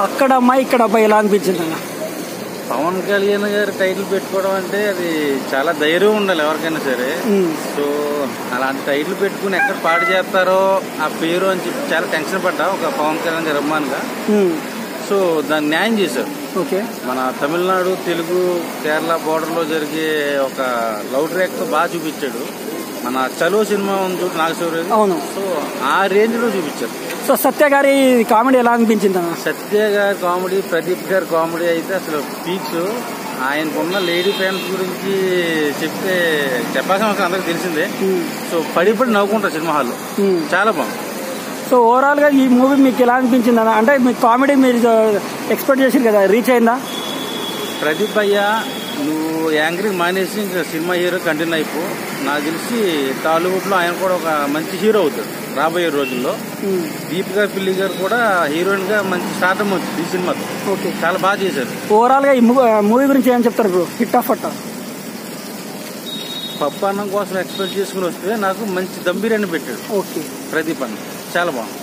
అక్కడ అమ్మాయి ఇక్కడ అబ్బాయి ఎలా అనిపించింది అన్న? పవన్ కళ్యాణ్ గారు టైటిల్ పెట్టుకోవడం అంటే అది చాలా ధైర్యం ఉండాలి ఎవరికైనా సరే. సో అలాంటి టైటిల్ పెట్టుకుని ఎక్కడ పాడు చేస్తారో ఆ పేరు అని చెప్పి చాలా టెన్షన్ పడ్డా ఒక పవన్ కళ్యాణ్ గారు అమ్మానుగా. సో దాన్ని న్యాయం చేశారు. ఓకే, మన తమిళనాడు తెలుగు కేరళ బోర్డర్ లో జరిగే ఒక లవ్ ట్రాక్ తో బాగా చూపించాడు. మన చలో సినిమా ఉంది చూడు నాగశౌర్య. అవును. సో ఆ రేంజ్ లో చూపించారు. సో సత్య గారి కామెడీ ఎలా అనిపించింది అన్న? సత్య గారి కామెడీ, ప్రదీప్ గారి కామెడీ అయితే అసలు పీక్స్. ఆయనకున్న లేడీ ఫ్యాన్స్ గురించి చెప్పాల్సిన అవసరం అందరికి తెలిసిందే. సో పడి నవ్వుకుంటారు సినిమా హాల్లో. చాలా బాగుంది. సో ఓవరాల్ గా ఈ మూవీ మీకు ఎలా అనిపించింది అన్న? అంటే మీ కామెడీ మీరు ఎక్స్పెక్ట్ చేసారు కదా, రీచ్ అయిందా? ప్రదీప్ అయ్య నువ్వు యాంకరింగ్ మానేసి ఇంకా సినిమా హీరో కంటిన్యూ అయిపో. నాకు తెలిసి టాలీవుడ్ లో ఆయన కూడా ఒక మంచి హీరో అవుతాడు రాబోయే రోజుల్లో. దీపికా పిల్లి గారు కూడా హీరోయిన్ గా మంచి స్టార్టమ్ వచ్చింది ఈ సినిమాతో. ఓకే, చాలా బాగా చేశారు. ఓవరాల్ గా ఈ మూవీ గురించి ఏం చెప్తారు బ్రో? హిట్ ఆఫ్ అట్ట పప్పు అన్నం కోసం ఎక్స్పెక్ట్ చేసుకుని వస్తే నాకు మంచి దమ్ బిర్యానీ పెట్టాడు ఓకే, ప్రదీప్ అన్న. చాలా బాగుంది.